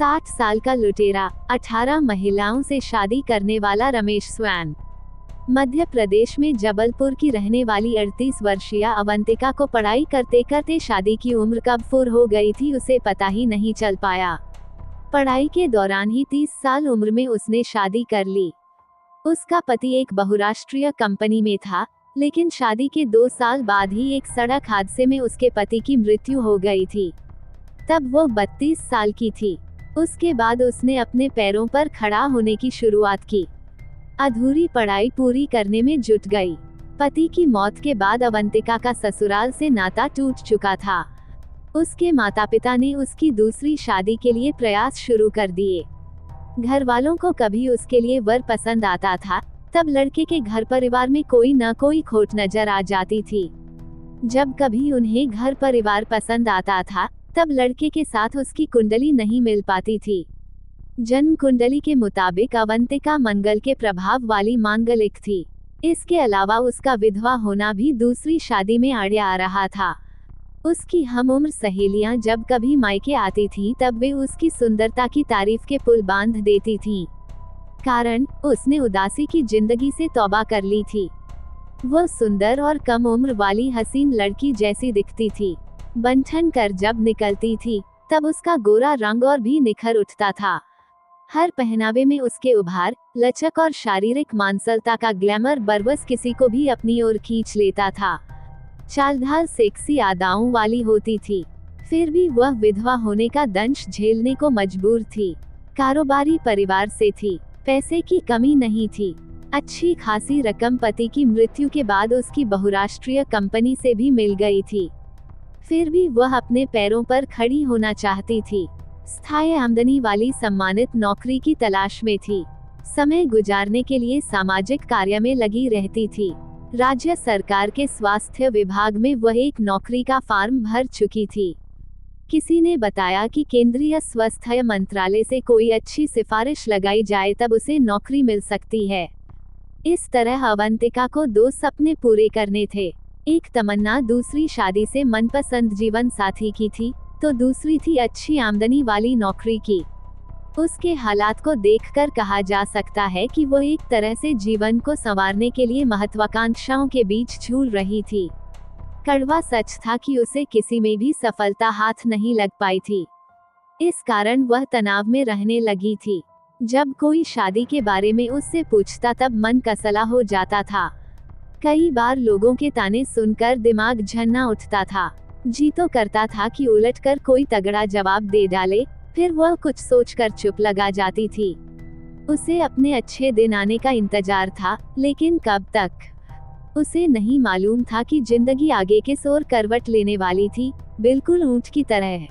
60 साल का लुटेरा, 18 महिलाओं से शादी करने वाला रमेश स्वैन। मध्य प्रदेश में जबलपुर की रहने वाली 38 वर्षीय अवंतिका को पढ़ाई करते करते शादी की उम्र कब पूरी हो गई थी उसे पता ही नहीं चल पाया। पढ़ाई के दौरान ही 30 साल उम्र में उसने शादी कर ली। उसका पति एक बहुराष्ट्रीय कंपनी में था, लेकिन शादी के 2 साल बाद ही एक सड़क हादसे में उसके पति की मृत्यु हो गई थी। तब वो 32 साल की थी। उसके बाद उसने अपने पैरों पर खड़ा होने की शुरुआत की। अधूरी पढ़ाई पूरी करने में जुट गई। पति की मौत के बाद अवंतिका का ससुराल से नाता टूट चुका था। उसके माता पिता ने उसकी दूसरी शादी के लिए प्रयास शुरू कर दिए। घर वालों को कभी उसके लिए वर पसंद आता था, तब लड़के के घर परिवार में कोई न कोई खोट नजर आ जाती थी। जब कभी उन्हें घर परिवार पसंद आता था, तब लड़के के साथ उसकी कुंडली नहीं मिल पाती थी। जन्म कुंडली के मुताबिक अवंतिका मंगल के प्रभाव वाली मांगलिक थी। इसके अलावा उसका विधवा होना भी दूसरी शादी में आड़े आ रहा था। उसकी हमउम्र सहेलियां जब कभी मायके आती थीं, तब वे उसकी सुंदरता की तारीफ के पुल बांध देती थीं। कारण, उसने उदासी की जिंदगी से तौबा कर ली थी। वह सुंदर और कम उम्र वाली हसीन लड़की जैसी दिखती थी। बन-ठन कर जब निकलती थी, तब उसका गोरा रंग और भी निखर उठता था। हर पहनावे में उसके उभार, लचक और शारीरिक मांसलता का ग्लैमर बरबस किसी को भी अपनी ओर खींच लेता था। चाल-ढाल सेक्सी अदाओं वाली होती थी। फिर भी वह विधवा होने का दंश झेलने को मजबूर थी। कारोबारी परिवार से थी, पैसे की कमी नहीं थी। अच्छी खासी रकम पति की मृत्यु के बाद उसकी बहुराष्ट्रीय कंपनी से भी मिल गई थी। फिर भी वह अपने पैरों पर खड़ी होना चाहती थी। स्थायी आमदनी वाली सम्मानित नौकरी की तलाश में थी। समय गुजारने के लिए सामाजिक कार्य में लगी रहती थी। राज्य सरकार के स्वास्थ्य विभाग में वह एक नौकरी का फॉर्म भर चुकी थी। किसी ने बताया कि केंद्रीय स्वास्थ्य मंत्रालय से कोई अच्छी सिफारिश लगाई जाए तब उसे नौकरी मिल सकती है। इस तरह अवंतिका को 2 सपने पूरे करने थे। एक तमन्ना दूसरी शादी से मनपसंद जीवन साथी की थी, तो दूसरी थी अच्छी आमदनी वाली नौकरी की। उसके हालात को देखकर कहा जा सकता है कि वो एक तरह से जीवन को संवारने के लिए महत्वाकांक्षाओं के बीच झूल रही थी। कड़वा सच था कि उसे किसी में भी सफलता हाथ नहीं लग पाई थी। इस कारण वह तनाव में रहने लगी थी। जब कोई शादी के बारे में उससे पूछता तब मन कसला हो जाता था। कई बार लोगों के ताने सुनकर दिमाग झन्ना उठता था। जी तो करता था कि उलटकर कोई तगड़ा जवाब दे डाले, फिर वह कुछ सोचकर चुप लगा जाती थी। उसे अपने अच्छे दिन आने का इंतजार था, लेकिन कब तक? उसे नहीं मालूम था कि जिंदगी आगे के ओर करवट लेने वाली थी, बिल्कुल ऊंट की तरह।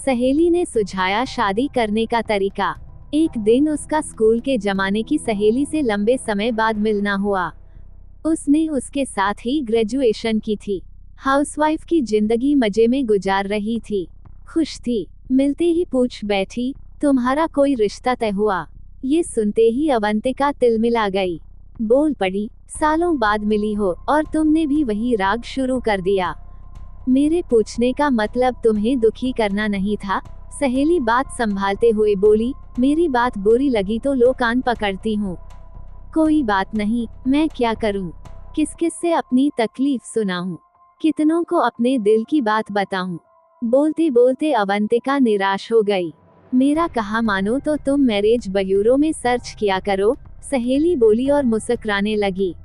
सहेली ने सुझाया शादी करने का तरीका। एक दिन उसका स्कूल के जमाने की सहेली से लंबे समय बाद मिलना हुआ। उसने उसके साथ ही ग्रेजुएशन की थी। हाउसवाइफ की जिंदगी मजे में गुजार रही थी। खुश थी। मिलते ही पूछ बैठी, तुम्हारा कोई रिश्ता तय हुआ? ये सुनते ही अवंतिका तिलमिला गई। बोल पड़ी, सालों बाद मिली हो और तुमने भी वही राग शुरू कर दिया। मेरे पूछने का मतलब तुम्हें दुखी करना नहीं था। सहेली बात संभालते हुए बोली, मेरी बात बुरी लगी तो लो कान पकड़ती हूँ। कोई बात नहीं, मैं क्या करूँ? किस किस से अपनी तकलीफ सुनाऊं? कितनों को अपने दिल की बात बताऊं? बोलते बोलते अवंतिका निराश हो गई। मेरा कहा मानो तो तुम मैरिज ब्यूरो में सर्च किया करो, सहेली बोली और मुस्कुराने लगी।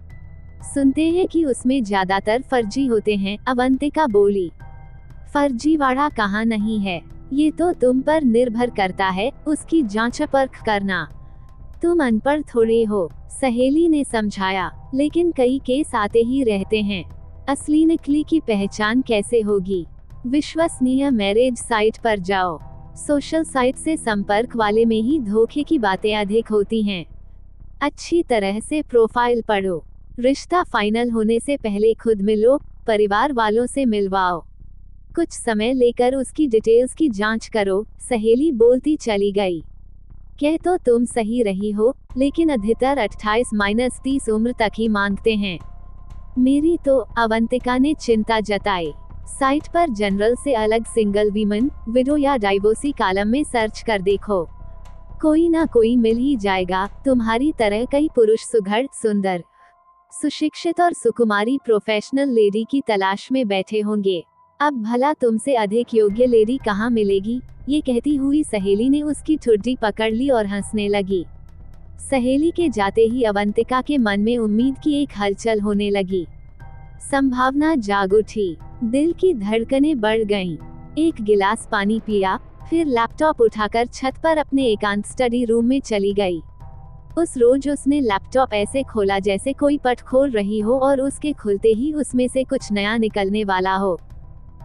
सुनते हैं कि उसमें ज्यादातर फर्जी होते हैं, अवंतिका बोली। फर्जीवाड़ा कहाँ नहीं है, ये तो तुम पर निर्भर करता है, उसकी जांच परख करना। तुम अनपढ़ थोड़े हो, सहेली ने समझाया, लेकिन कई केस आते ही रहते हैं। असली नकली की पहचान कैसे होगी? विश्वसनीय मैरिज साइट पर जाओ। सोशल साइट से संपर्क वाले में ही धोखे की बातें अधिक होती हैं। अच्छी तरह से प्रोफाइल पढ़ो। रिश्ता फाइनल होने से पहले खुद मिलो, परिवार वालों से मिलवाओ। कुछ समय लेकर उसकी डिटेल्स की जांच करो, सहेली बोलती चली गई। कह तो तुम सही रही हो, लेकिन अधिकतर 28-30 उम्र तक ही मांगते हैं। मेरी तो, अवंतिका ने चिंता जताई। साइट पर जनरल से अलग सिंगल वीमन, विडो या डाइवोर्सी कॉलम में सर्च कर देखो, कोई ना कोई मिल ही जाएगा। तुम्हारी तरह कई पुरुष सुघड़, सुंदर, सुशिक्षित और सुकुमारी प्रोफेशनल लेडी की तलाश में बैठे होंगे। अब भला तुमसे अधिक योग्य लेडी कहाँ मिलेगी? ये कहती हुई सहेली ने उसकी ठुड्डी पकड़ ली और हंसने लगी। सहेली के जाते ही अवंतिका के मन में उम्मीद की एक हलचल होने लगी। संभावना जाग उठी, दिल की धड़कनें बढ़ गईं। एक गिलास पानी पिया, फिर लैपटॉप उठाकर छत पर अपने एकांत स्टडी रूम में चली गई। उस रोज उसने लैपटॉप ऐसे खोला जैसे कोई पट खोल रही हो और उसके खुलते ही उसमें से कुछ नया निकलने वाला हो।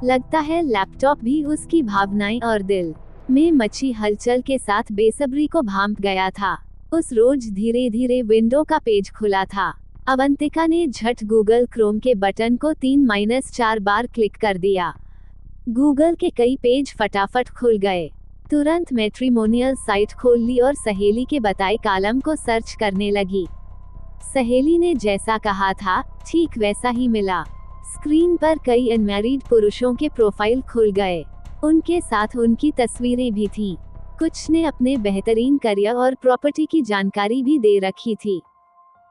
लगता है लैपटॉप भी उसकी भावनाएं और दिल में मची हलचल के साथ बेसब्री को भांप गया था। उस रोज धीरे धीरे विंडो का पेज खुला था। अवंतिका ने झट गूगल क्रोम के बटन को 3-4 बार क्लिक कर दिया। गूगल के कई पेज फटाफट खुल गए। तुरंत मैट्रिमोनियल साइट खोल ली और सहेली के बताए कॉलम को सर्च करने लगी। सहेली ने जैसा कहा था ठीक वैसा ही मिला। स्क्रीन पर कई अनमैरिड पुरुषों के प्रोफाइल खुल गए। उनके साथ उनकी तस्वीरें भी थीं। कुछ ने अपने बेहतरीन करियर और प्रॉपर्टी की जानकारी भी दे रखी थी।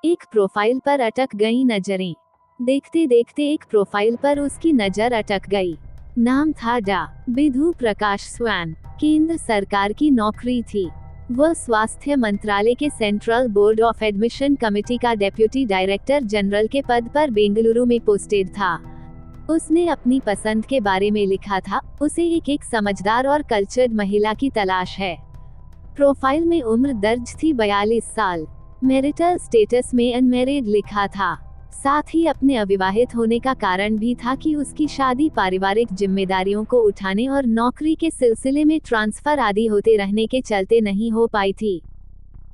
एक प्रोफाइल पर अटक गई नजरें। देखते देखते एक प्रोफाइल पर उसकी नजर अटक गई। नाम था डा. बिधु प्रकाश स्वैन। केंद्र सरकार की नौकरी थी। वह स्वास्थ्य मंत्रालय के central board of admission committee का डेप्यूटी डायरेक्टर जनरल के पद पर बेंगलुरु में पोस्टेड था। उसने अपनी पसंद के बारे में लिखा था, उसे एक समझदार और कल्चर्ड महिला की तलाश है। प्रोफाइल में उम्र दर्ज थी 42 साल। मैरिटल स्टेटस में अनमैरिड लिखा था। साथ ही अपने अविवाहित होने का कारण भी था कि उसकी शादी पारिवारिक जिम्मेदारियों को उठाने और नौकरी के सिलसिले में ट्रांसफर आदि होते रहने के चलते नहीं हो पाई थी।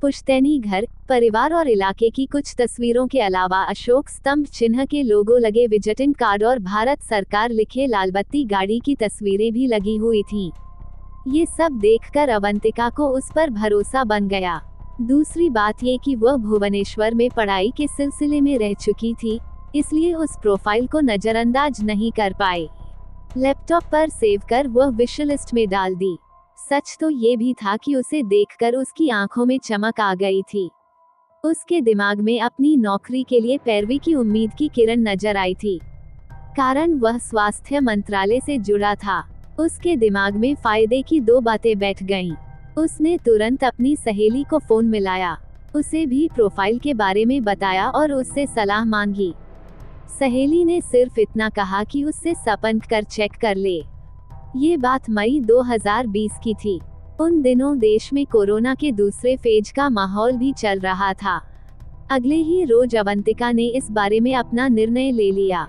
पुश्तैनी घर, परिवार और इलाके की कुछ तस्वीरों के अलावा अशोक स्तंभ चिन्ह के लोगो लगे विजिटिंग कार्ड और भारत सरकार लिखे लालबत्ती गाड़ी की तस्वीरें भी लगी हुई थीं। ये सब देखकर अवंतिका को उस पर भरोसा बन गया। दूसरी बात ये कि वह भुवनेश्वर में पढ़ाई के सिलसिले में रह चुकी थी, इसलिए उस प्रोफाइल को नजरअंदाज नहीं कर पाई। लैपटॉप पर सेव कर वह विश लिस्ट में डाल दी। सच तो ये भी था कि उसे देखकर उसकी आंखों में चमक आ गई थी। उसके दिमाग में अपनी नौकरी के लिए पैरवी की उम्मीद की किरण नजर आई थी। कारण वह स्वास्थ्य मंत्रालय से जुड़ा था। उसके दिमाग में फायदे की 2 बातें बैठ गईं। उसने तुरंत अपनी सहेली को फोन मिलाया, उसे भी प्रोफाइल के बारे में बताया और उससे सलाह मांगी। सहेली ने सिर्फ इतना कहा कि उससे संपर्क कर चेक कर ले। ये बात मई 2020 की थी। उन दिनों देश में कोरोना के दूसरे फेज का माहौल भी चल रहा था। अगले ही रोज अवंतिका ने इस बारे में अपना निर्णय ले लिया।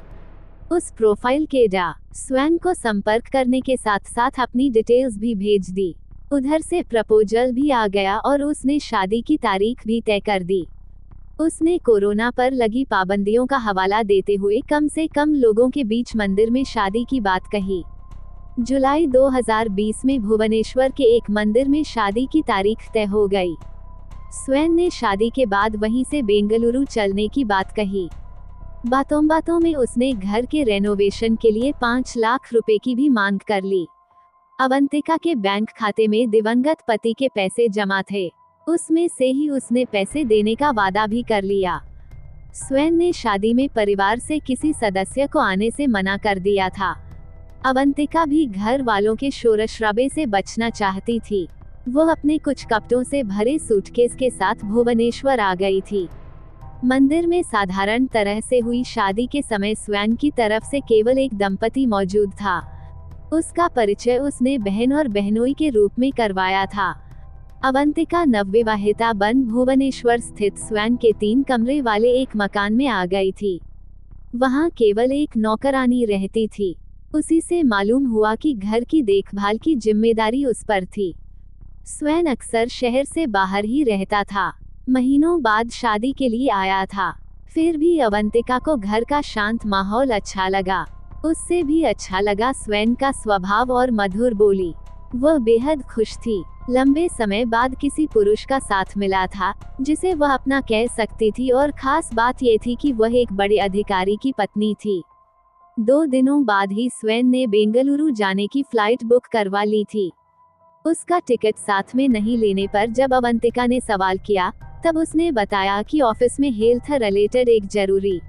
उस प्रोफाइल के डा. स्वैन को संपर्क करने के साथ साथ अपनी डिटेल्स भी भेज दी। उधर से प्रपोजल भी आ गया और उसने शादी की तारीख भी तय कर दी। उसने कोरोना पर लगी पाबंदियों का हवाला देते हुए कम से कम लोगों के बीच मंदिर में शादी की बात कही। जुलाई 2020 में भुवनेश्वर के एक मंदिर में शादी की तारीख तय हो गई। स्वैन ने शादी के बाद वहीं से बेंगलुरु चलने की बात कही। बातों बातों में उसने घर के रेनोवेशन के लिए 5 लाख रुपए की भी मांग कर ली। अवंतिका के बैंक खाते में दिवंगत पति के पैसे जमा थे, उसमें से ही उसने पैसे देने का वादा भी कर लिया। स्वैन ने शादी में परिवार से किसी सदस्य को आने से मना कर दिया था। अवंतिका भी घर वालों के शोर शराबे से बचना चाहती थी। वो अपने कुछ कपड़ों से भरे सूटकेस के साथ भुवनेश्वर आ गई थी। मंदिर में साधारण तरह से हुई शादी के समय स्वैन की तरफ से केवल एक दंपति मौजूद था। उसका परिचय उसने बहन और बहनोई के रूप में करवाया था। अवंतिका नवविवाहिता बन भुवनेश्वर स्थित स्वैन के 3 कमरे वाले एक मकान में आ गई थी। वहां केवल एक नौकरानी रहती थी। उसी से मालूम हुआ कि घर की देखभाल की जिम्मेदारी उस पर थी। स्वैन अक्सर शहर से बाहर ही रहता था। महीनों बाद शादी के लिए आया था। फिर भी अवंतिका को घर का शांत माहौल अच्छा लगा। उससे भी अच्छा लगा स्वैन का स्वभाव और मधुर बोली। वह बेहद खुश थी। लंबे समय बाद किसी पुरुष का साथ मिला था जिसे वह अपना कह सकती थी, और खास बात ये थी कि वह एक बड़े अधिकारी की पत्नी थी। 2 दिनों बाद ही स्वेन ने बेंगलुरु जाने की फ्लाइट बुक करवा ली थी। उसका टिकट साथ में नहीं लेने पर जब अवंतिका ने सवाल किया, तब उसने बताया कि ऑफिस में हेल्थ रिलेटेड एक जरूरी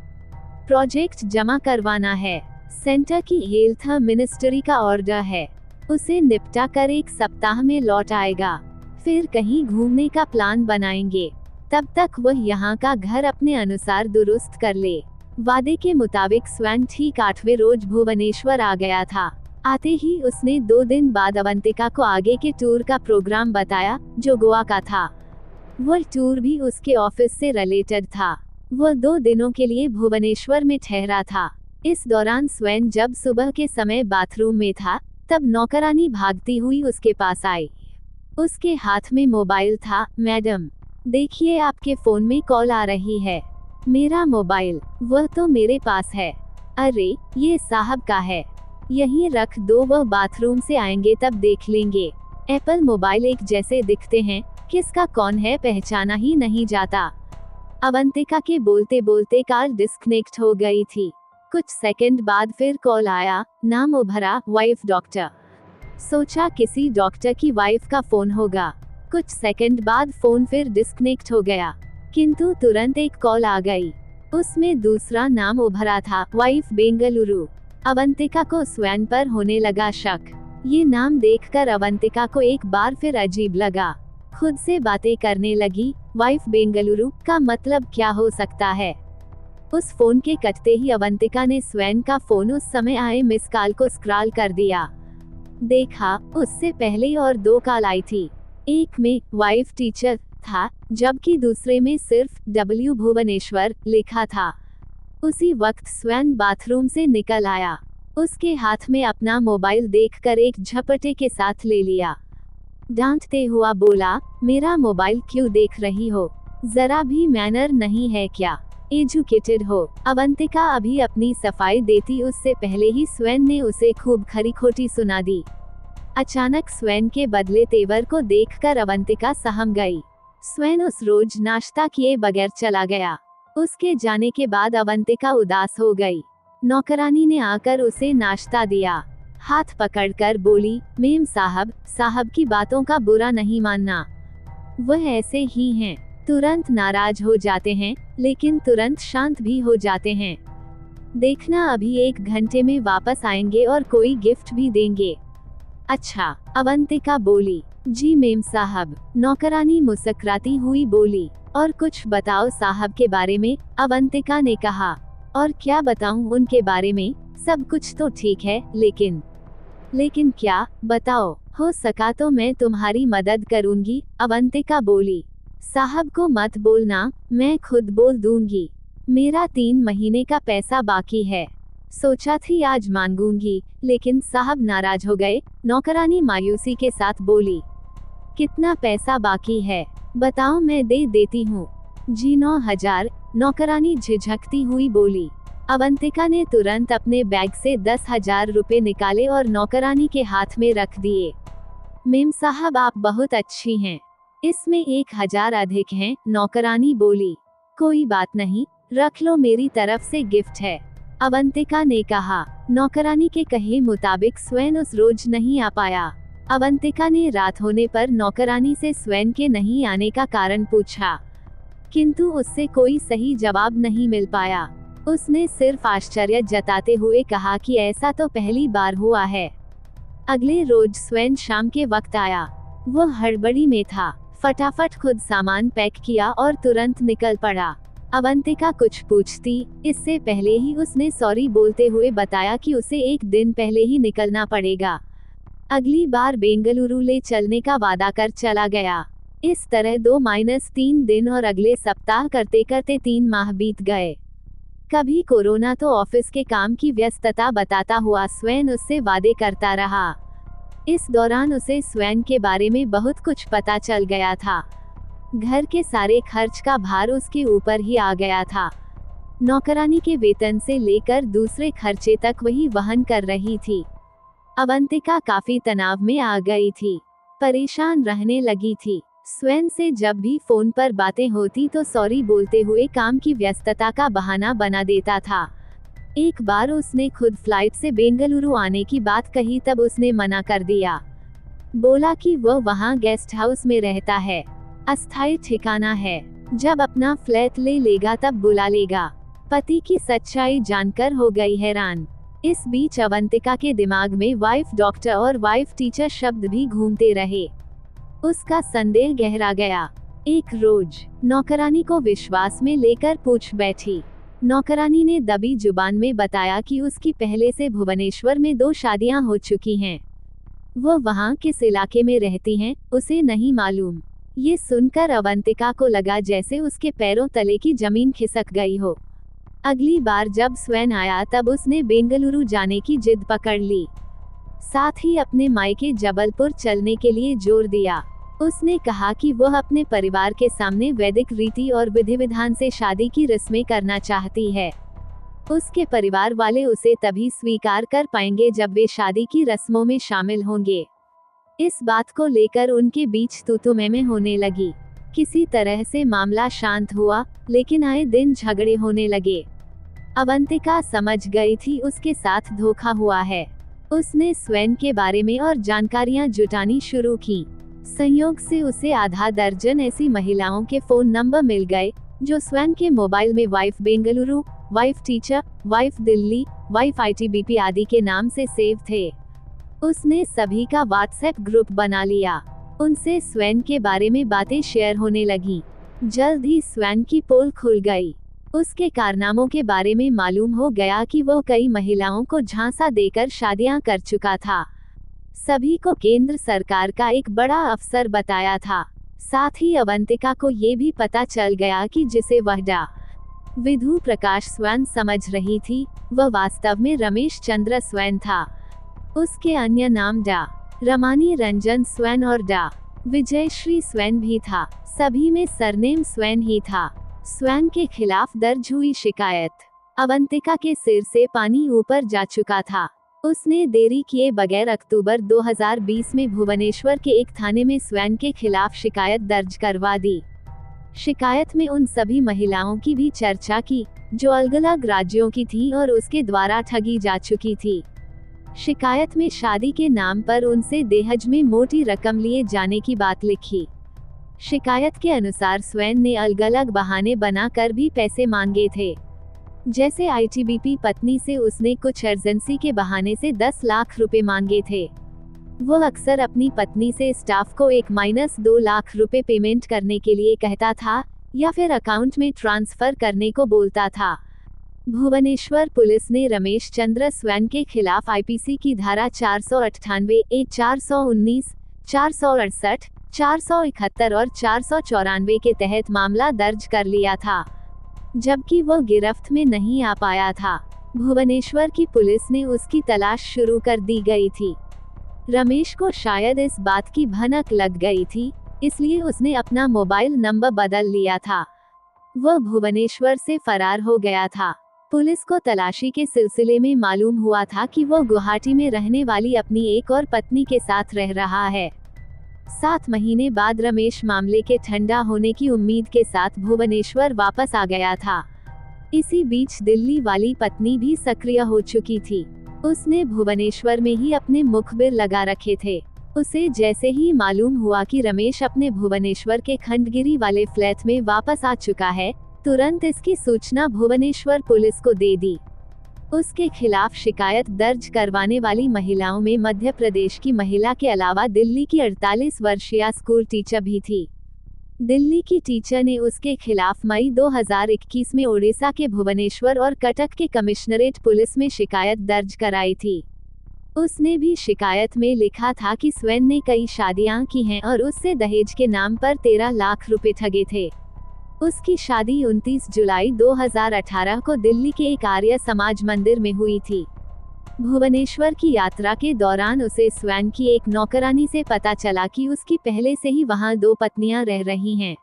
प्रोजेक्ट जमा करवाना है। सेंटर की हेल्थ मिनिस्ट्री का ऑर्डर है, उसे निपटा कर 1 सप्ताह में लौट आएगा। फिर कहीं घूमने का प्लान बनाएंगे। तब तक वह यहाँ का घर अपने अनुसार दुरुस्त कर ले। वादे के मुताबिक स्वैन ठीक 8वें रोज भुवनेश्वर आ गया था। आते ही उसने 2 दिन बाद अवंतिका को आगे के टूर का प्रोग्राम बताया, जो गोवा का था। वह टूर भी उसके ऑफिस से रिलेटेड था। वह 2 दिनों के लिए भुवनेश्वर में ठहरा था। इस दौरान स्वैन जब सुबह के समय बाथरूम में था, तब नौकरानी भागती हुई उसके पास आई। उसके हाथ में मोबाइल था। मैडम, देखिए आपके फोन में कॉल आ रही है। मेरा मोबाइल? वह तो मेरे पास है। अरे, ये साहब का है, यहीं रख दो, वह बाथरूम से आएंगे तब देख लेंगे। एप्पल मोबाइल एक जैसे दिखते हैं, किसका कौन है पहचाना ही नहीं जाता। अवंतिका के बोलते बोलते कॉल डिस्कनेक्ट हो गई थी। कुछ सेकंड बाद फिर कॉल आया। नाम उभरा, वाइफ डॉक्टर। सोचा किसी डॉक्टर की वाइफ का फोन होगा। कुछ सेकंड बाद फोन फिर डिस्कनेक्ट हो गया, किंतु तुरंत एक कॉल आ गई। उसमें दूसरा नाम उभरा था, वाइफ बेंगलुरु। अवंतिका को स्वैन पर होने लगा शक। ये नाम देखकर अवंतिका को एक बार फिर अजीब लगा। खुद से बातें करने लगी, वाइफ बेंगलुरु का मतलब क्या हो सकता है। उस फोन के कटते ही अवंतिका ने स्वैन का फोन उस समय आए मिस कॉल को स्क्रॉल कर दिया। देखा, उससे पहले और 2 कॉल आई थी। एक में वाइफ टीचर था, जबकि दूसरे में सिर्फ W भुवनेश्वर लिखा था। उसी वक्त स्वैन बाथरूम से निकल आया। उसके हाथ में अपना मोबाइल देखकर एक झपटे के साथ ले लिया। डांटते हुआ बोला, मेरा मोबाइल क्यों देख रही हो? जरा भी मैनर नहीं है क्या? एजुकेटेड हो? अवंतिका अभी अपनी सफाई देती उससे पहले ही स्वैन ने उसे खूब खरी खोटी सुना दी। अचानक स्वैन के बदले तेवर को देखकर अवंतिका सहम गई। स्वैन उस रोज नाश्ता किए बगैर चला गया। उसके जाने के बाद अवंतिका उदास हो गई। नौकरानी ने आकर उसे नाश्ता दिया। हाथ पकड़कर बोली, मेम साहब की बातों का बुरा नहीं मानना। वह ऐसे ही हैं, तुरंत नाराज हो जाते हैं, लेकिन तुरंत शांत भी हो जाते हैं। देखना अभी 1 घंटे में वापस आएंगे और कोई गिफ्ट भी देंगे। अच्छा, अवंतिका बोली। जी मेम साहब, नौकरानी मुस्कुराती हुई बोली। और कुछ बताओ साहब के बारे में, अवंतिका ने कहा। और क्या बताऊं उनके बारे में, सब कुछ तो ठीक है, लेकिन क्या, बताओ, हो सका तो मैं तुम्हारी मदद करूंगी, अवंतिका बोली। साहब को मत बोलना, मैं खुद बोल दूंगी। मेरा 3 महीने का पैसा बाकी है। सोचा थी आज मांगूंगी, लेकिन साहब नाराज हो गए, नौकरानी मायूसी के साथ बोली। कितना पैसा बाकी है, बताओ मैं दे देती हूँ। जी 9,000, नौकरानी झिझकती हुई बोली। अवंतिका ने तुरंत अपने बैग से 10,000 रुपए निकाले और नौकरानी के हाथ में रख दिए। मेम साहब आप बहुत अच्छी हैं, इसमें 1,000 अधिक हैं, नौकरानी बोली। कोई बात नहीं, रख लो, मेरी तरफ से गिफ्ट है, अवंतिका ने कहा। नौकरानी के कहे मुताबिक स्वैन उस रोज नहीं आ पाया। अवंतिका ने रात होने पर नौकरानी से स्वैन के नहीं आने का कारण पूछा, किंतु उससे कोई सही जवाब नहीं मिल पाया। उसने सिर्फ आश्चर्य जताते हुए कहा कि ऐसा तो पहली बार हुआ है। अगले रोज स्वैन शाम के वक्त आया। वह हड़बड़ी में था, फटाफट खुद सामान पैक किया और तुरंत निकल पड़ा। अवंतिका कुछ पूछती, इससे पहले ही उसने सॉरी बोलते हुए बताया कि उसे 1 दिन पहले ही निकलना पड़ेगा। अगली बार बेंगलुरु ले चलने का वादा कर चला गया। इस तरह 2-3 दिन और अगले सप्ताह करते करते 3 माह बीत गए। कभी कोरोना तो ऑफिस के काम की व्यस्तता बताता हुआ स्वैन उससे वादे करता रहा। इस दौरान उसे स्वैन के बारे में बहुत कुछ पता चल गया था। घर के सारे खर्च का भार उसके ऊपर ही आ गया था। नौकरानी के वेतन से लेकर दूसरे खर्चे तक वही वहन कर रही थी। अवंतिका काफी तनाव में आ गई थी, परेशान रहने लगी थी। स्वैन से जब भी फोन पर बातें होती तो सॉरी बोलते हुए काम की व्यस्तता का बहाना बना देता था। एक बार उसने खुद फ्लाइट से बेंगलुरु आने की बात कही तब उसने मना कर दिया। बोला कि वह वहाँ गेस्ट हाउस में रहता है, अस्थायी ठिकाना है, जब अपना फ्लैट ले लेगा तब बुला लेगा। पति की सच्चाई जानकर हो गई हैरान। इस बीच अवंतिका के दिमाग में वाइफ डॉक्टर और वाइफ टीचर शब्द भी घूमते रहे। उसका संदेह गहरा गया। एक रोज नौकरानी को विश्वास में लेकर पूछ बैठी। नौकरानी ने दबी जुबान में बताया कि उसकी पहले से भुवनेश्वर में 2 शादियां हो चुकी हैं। वो वहाँ किस इलाके में रहती हैं, उसे नहीं मालूम। ये सुनकर अवंतिका को लगा जैसे उसके पैरों तले की जमीन खिसक गई हो। अगली बार जब स्वैन आया तब उसने बेंगलुरु जाने की जिद पकड़ ली। साथ ही अपने मायके जबलपुर चलने के लिए जोर दिया। उसने कहा कि वह अपने परिवार के सामने वैदिक रीति और विधि विधान से शादी की रस्में करना चाहती है। उसके परिवार वाले उसे तभी स्वीकार कर पाएंगे जब वे शादी की रस्मों में शामिल होंगे। इस बात को लेकर उनके बीच तू-तू-मैं-मैं होने लगी। किसी तरह से मामला शांत हुआ, लेकिन आए दिन झगड़े होने लगे। अवंतिका समझ गई थी उसके साथ धोखा हुआ है। उसने स्वैन के बारे में और जानकारियां जुटानी शुरू की। संयोग से उसे आधा दर्जन ऐसी महिलाओं के फोन नंबर मिल गए जो स्वैन के मोबाइल में wife Bengaluru, wife teacher, wife Delhi, wife ITBP आदि के नाम से सेव थे। उसने सभी का व्हाट्सएप ग्रुप बना लिया। उनसे स्वैन के बारे में बातें शेयर होने लगी। जल्द ही स्वैन की पोल खुल गई। उसके कारनामों के बारे में मालूम हो गया कि वो कई महिलाओं को झांसा देकर शादियां कर चुका था। सभी को केंद्र सरकार का एक बड़ा अफसर बताया था। साथ ही अवंतिका को ये भी पता चल गया कि जिसे वह डा. विधु प्रकाश स्वैन समझ रही थी, वह वास्तव में रमेश चंद्र स्वैन था। उसके अन्य नाम डा. रमानी रंजन स्वैन और डा. विजयश्री स्वैन भी था। सभी में सरनेम स्वैन ही था। स्वैन के खिलाफ दर्ज हुई शिकायत। अवंतिका के सिर से पानी ऊपर जा चुका था। उसने देरी किए बगैर अक्टूबर 2020 में भुवनेश्वर के एक थाने में स्वैन के खिलाफ शिकायत दर्ज करवा दी। शिकायत में उन सभी महिलाओं की भी चर्चा की जो अलग-अलग राज्यों की थीं और उसके द्वारा ठगी जा चुकी थी। शिकायत में शादी के नाम पर उनसे दहेज में मोटी रकम लिए जाने की बात लिखी। शिकायत के अनुसार स्वैन ने अलग-अलग बहाने बनाकर भी पैसे मांगे थे। जैसे आईटीबीपी पत्नी से उसने कुछ अर्जेंसी के बहाने से 10 लाख रुपए मांगे थे। वो अक्सर अपनी पत्नी से स्टाफ को 1-2 लाख रुपए पेमेंट करने के लिए कहता था या फिर अकाउंट में ट्रांसफर करने को बोलता था। भुवनेश्वर पुलिस ने रमेश चंद्र स्वैन के खिलाफ आईपीसी की धारा 498 ए 419, 468, 471 और 494 के तहत मामला दर्ज कर लिया था, जबकि वो गिरफ्त में नहीं आ पाया था। भुवनेश्वर की पुलिस ने उसकी तलाश शुरू कर दी गई थी। रमेश को शायद इस बात की भनक लग गई थी, इसलिए उसने अपना मोबाइल नंबर बदल लिया था। वह भुवनेश्वर से फरार हो गया था। पुलिस को तलाशी के सिलसिले में मालूम हुआ था कि वो गुवाहाटी में रहने वाली अपनी एक और पत्नी के साथ रह रहा है। 7 महीने बाद रमेश मामले के ठंडा होने की उम्मीद के साथ भुवनेश्वर वापस आ गया था। इसी बीच दिल्ली वाली पत्नी भी सक्रिय हो चुकी थी। उसने भुवनेश्वर में ही अपने मुखबिर लगा रखे थे। उसे जैसे ही मालूम हुआ कि रमेश अपने भुवनेश्वर के खंडगिरी वाले फ्लैट में वापस आ चुका है, तुरंत इसकी सूचना भुवनेश्वर पुलिस को दे दी। उसके खिलाफ शिकायत दर्ज करवाने वाली महिलाओं में मध्य प्रदेश की महिला के अलावा दिल्ली की 48 वर्षीय स्कूल टीचर भी थी। दिल्ली की टीचर ने उसके खिलाफ मई 2021 में ओडिशा के भुवनेश्वर और कटक के कमिश्नरेट पुलिस में शिकायत दर्ज कराई थी। उसने भी शिकायत में लिखा था कि स्वैन ने कई शादियां की हैं और उससे दहेज के नाम पर 13 लाख रुपए ठगे थे। उसकी शादी 29 जुलाई 2018 को दिल्ली के एक आर्य समाज मंदिर में हुई थी। भुवनेश्वर की यात्रा के दौरान उसे स्वैन की एक नौकरानी से पता चला कि उसकी पहले से ही वहां 2 पत्नियां रह रही हैं।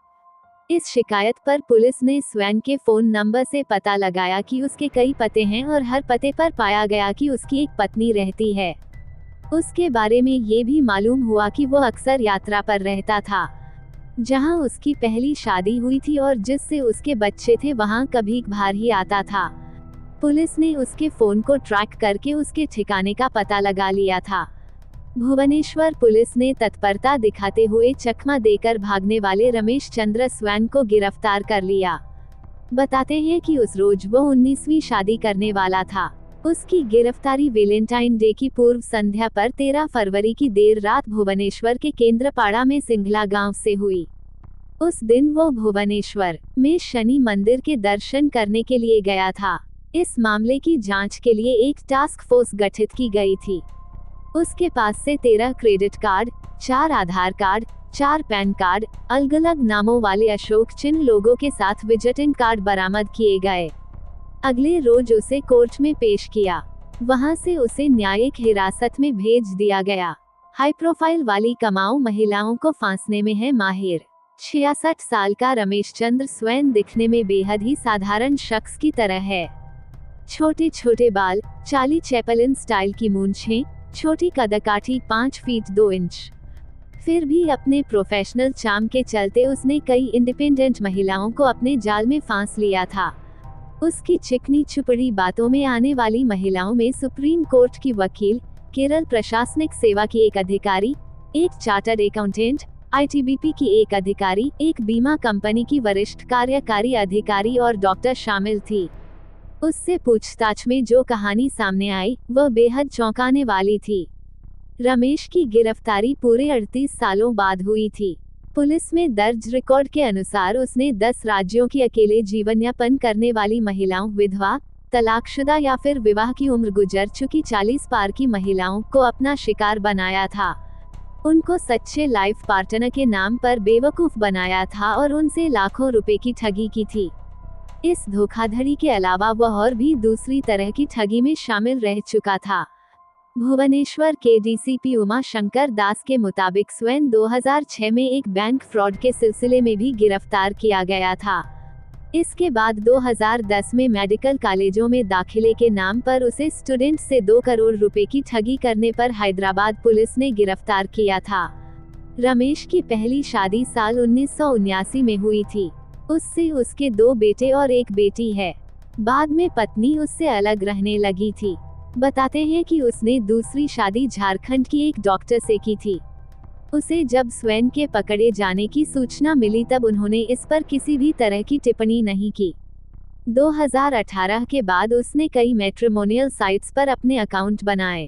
इस शिकायत पर पुलिस ने स्वैन के फोन नंबर से पता लगाया कि उसके कई पते हैं और हर पते पर पाया गया कि उसकी एक पत्नी रहती है। उसके बारे में ये भी मालूम हुआ कि वो अक्सर यात्रा पर रहता था। जहां उसकी पहली शादी हुई थी और जिससे उसके बच्चे थे वहां कभी कभार ही आता था। पुलिस ने उसके फोन को ट्रैक करके उसके ठिकाने का पता लगा लिया था। भुवनेश्वर पुलिस ने तत्परता दिखाते हुए चकमा देकर भागने वाले रमेश चंद्र स्वैन को गिरफ्तार कर लिया। बताते हैं कि उस रोज वो 19वीं शादी करने वाला था। उसकी गिरफ्तारी वैलेंटाइन डे की पूर्व संध्या पर 13 फरवरी की देर रात भुवनेश्वर के केंद्रपाड़ा में सिंघला गांव से हुई। उस दिन वो भुवनेश्वर में शनि मंदिर के दर्शन करने के लिए गया था। इस मामले की जांच के लिए एक टास्क फोर्स गठित की गई थी। उसके पास से 13 क्रेडिट कार्ड, 4 आधार कार्ड, 4 पैन कार्ड, अलग अलग नामों वाले अशोक चिन्ह लोगों के साथ विजिटिंग कार्ड बरामद किए गए। अगले रोज उसे कोर्ट में पेश किया। वहां से उसे न्यायिक हिरासत में भेज दिया गया। हाई प्रोफाइल वाली कमाऊ महिलाओं को फांसने में है माहिर। 66 साल का रमेश चंद्र स्वैन दिखने में बेहद ही साधारण शख्स की तरह है। छोटे छोटे बाल, चार्ली चैपलिन स्टाइल की मूंछें, छोटी कदकाठी 5 फीट 2 इंच। फिर भी अपने प्रोफेशनल चार्म के चलते उसने कई इंडिपेंडेंट महिलाओं को अपने जाल में फांस लिया था। उसकी चिकनी चुपड़ी बातों में आने वाली महिलाओं में सुप्रीम कोर्ट की वकील, केरल प्रशासनिक सेवा की एक अधिकारी, एक चार्टर्ड अकाउंटेंट, आईटीबीपी की एक अधिकारी, एक बीमा कंपनी की वरिष्ठ कार्यकारी अधिकारी और डॉक्टर शामिल थी। उससे पूछताछ में जो कहानी सामने आई वह बेहद चौंकाने वाली थी। रमेश की गिरफ्तारी पूरे 38 सालों बाद हुई थी। पुलिस में दर्ज रिकॉर्ड के अनुसार उसने 10 राज्यों की अकेले जीवन यापन करने वाली महिलाओं, विधवा, तलाकशुदा या फिर विवाह की उम्र गुजर चुकी 40 पार की महिलाओं को अपना शिकार बनाया था। उनको सच्चे लाइफ पार्टनर के नाम पर बेवकूफ बनाया था और उनसे लाखों रुपए की ठगी की थी। इस धोखाधड़ी के अलावा वह और भी दूसरी तरह की ठगी में शामिल रह चुका था। भुवनेश्वर के डीसीपी उमा शंकर दास के मुताबिक स्वैन 2006 में एक बैंक फ्रॉड के सिलसिले में भी गिरफ्तार किया गया था। इसके बाद 2010 में मेडिकल कॉलेजों में दाखिले के नाम पर उसे स्टूडेंट से 2 करोड़ रुपए की ठगी करने पर हैदराबाद पुलिस ने गिरफ्तार किया था। रमेश की पहली शादी साल 1979 में हुई थी। उससे उसके 2 बेटे और एक बेटी है। बाद में पत्नी उससे अलग रहने लगी थी। बताते हैं कि उसने दूसरी शादी झारखंड की एक डॉक्टर से की थी। उसे जब स्वैन के पकड़े जाने की सूचना मिली तब उन्होंने इस पर किसी भी तरह की टिप्पणी नहीं की। 2018 के बाद उसने कई मैट्रिमोनियल साइट्स पर अपने अकाउंट बनाए।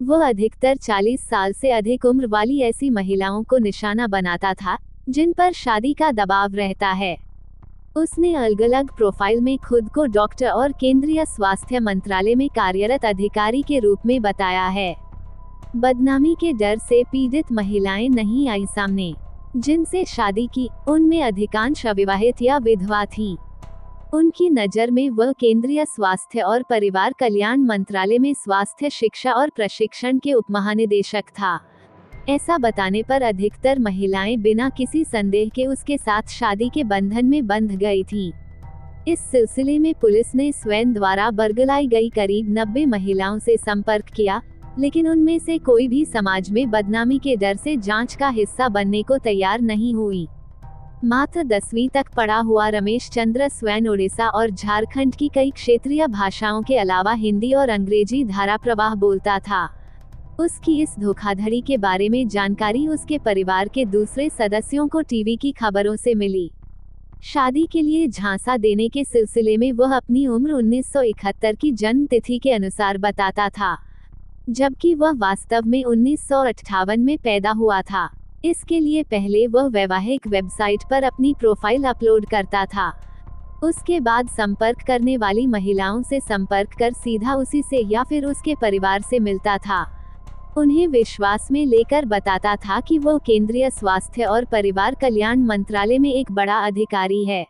वह अधिकतर 40 साल से अधिक उम्र वाली ऐसी महिलाओं को निशाना बनाता था जिन पर शादी का दबाव रहता है। उसने अलग अलग प्रोफाइल में खुद को डॉक्टर और केंद्रीय स्वास्थ्य मंत्रालय में कार्यरत अधिकारी के रूप में बताया है। बदनामी के डर से पीड़ित महिलाएं नहीं आई सामने। जिनसे शादी की, उनमें अधिकांश अविवाहित या विधवा थीं। उनकी नज़र में वह केंद्रीय स्वास्थ्य और परिवार कल्याण मंत्रालय में स्वास्थ्य शिक्षा और प्रशिक्षण के उपमहानिदेशक था। ऐसा बताने पर अधिकतर महिलाएं बिना किसी संदेह के उसके साथ शादी के बंधन में बंध गई थीं। इस सिलसिले में पुलिस ने स्वैन द्वारा बरगलाई गई करीब 90 महिलाओं से संपर्क किया, लेकिन उनमें से कोई भी समाज में बदनामी के डर से जांच का हिस्सा बनने को तैयार नहीं हुई। मात्र 10वीं तक पढ़ा हुआ रमेश चंद्र स्वैन उड़ीसा और झारखंड की कई क्षेत्रीय भाषाओं के अलावा हिंदी और अंग्रेजी धाराप्रवाह बोलता था। उसकी इस धोखाधड़ी के बारे में जानकारी उसके परिवार के दूसरे सदस्यों को टीवी की खबरों से मिली। शादी के लिए झांसा देने के सिलसिले में वह अपनी उम्र 1971 की जन्म तिथि के अनुसार बताता था, जबकि वह वास्तव में 1958 में पैदा हुआ था। इसके लिए पहले वह वैवाहिक वेबसाइट पर अपनी प्रोफाइल अपलोड करता था। उसके बाद संपर्क करने वाली महिलाओं से संपर्क कर सीधा उसी से या फिर उसके परिवार से मिलता था। उन्हें विश्वास में लेकर बताता था कि वो केंद्रीय स्वास्थ्य और परिवार कल्याण मंत्रालय में एक बड़ा अधिकारी है।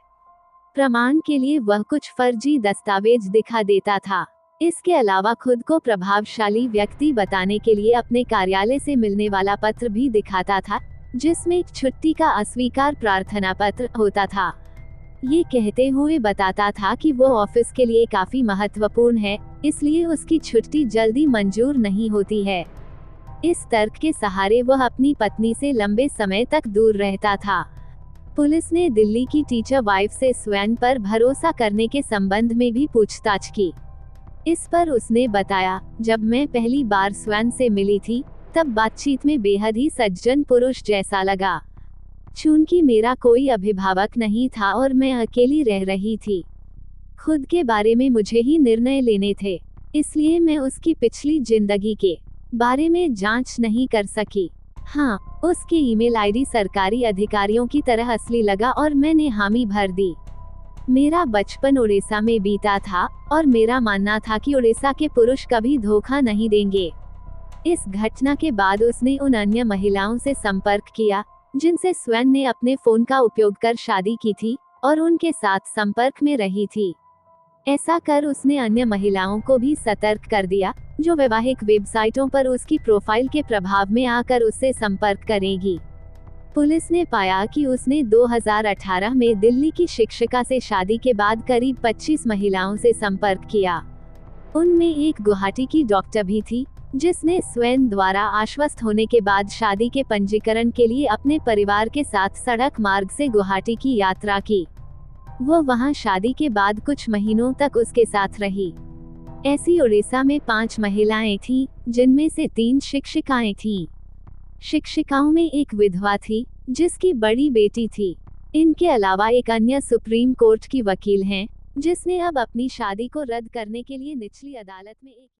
प्रमाण के लिए वह कुछ फर्जी दस्तावेज दिखा देता था। इसके अलावा खुद को प्रभावशाली व्यक्ति बताने के लिए अपने कार्यालय से मिलने वाला पत्र भी दिखाता था, जिसमें एक छुट्टी का अस्वीकार प्रार्थना पत्र होता था। ये कहते हुए बताता था कि वो ऑफिस के लिए काफी महत्वपूर्ण है, इसलिए उसकी छुट्टी जल्दी मंजूर नहीं होती है। इस तर्क के सहारे वह अपनी पत्नी से लंबे समय तक दूर रहता था। पुलिस ने दिल्ली की टीचर वाइफ से स्वैन पर भरोसा करने के संबंध में भी पूछताछ की। इस पर उसने बताया, जब मैं पहली बार स्वैन से मिली थी, तब बातचीत में बेहद ही सज्जन पुरुष जैसा लगा। चूंकि मेरा कोई अभिभावक नहीं था और मैं अकेली रह रही थी, खुद के बारे में मुझे ही निर्णय लेने थे, इसलिए मैं उसकी पिछली जिंदगी के बारे में जांच नहीं कर सकी। हाँ, उसके ईमेल आईडी सरकारी अधिकारियों की तरह असली लगा और मैंने हामी भर दी। मेरा बचपन उड़ीसा में बीता था और मेरा मानना था कि उड़ीसा के पुरुष कभी धोखा नहीं देंगे। इस घटना के बाद उसने उन अन्य महिलाओं से संपर्क किया जिनसे स्वैन ने अपने फोन का उपयोग कर शादी की थी और उनके साथ संपर्क में रही थी। ऐसा कर उसने अन्य महिलाओं को भी सतर्क कर दिया जो वैवाहिक वेबसाइटों पर उसकी प्रोफाइल के प्रभाव में आकर उससे संपर्क करेगी। पुलिस ने पाया कि उसने 2018 में दिल्ली की शिक्षिका से शादी के बाद करीब 25 महिलाओं से संपर्क किया। उनमें एक गुवाहाटी की डॉक्टर भी थी, जिसने स्वैन द्वारा आश्वस्त होने के बाद शादी के पंजीकरण के लिए अपने परिवार के साथ सड़क मार्ग से गुवाहाटी की यात्रा की। वो वहां शादी के बाद कुछ महीनों तक उसके साथ रही। ऐसी उड़ीसा में 5 महिलाएं थीं, जिनमें से 3 शिक्षिकाएं थीं। शिक्षिकाओं में एक विधवा थी, जिसकी बड़ी बेटी थी। इनके अलावा एक अन्य सुप्रीम कोर्ट की वकील हैं, जिसने अब अपनी शादी को रद्द करने के लिए निचली अदालत में एक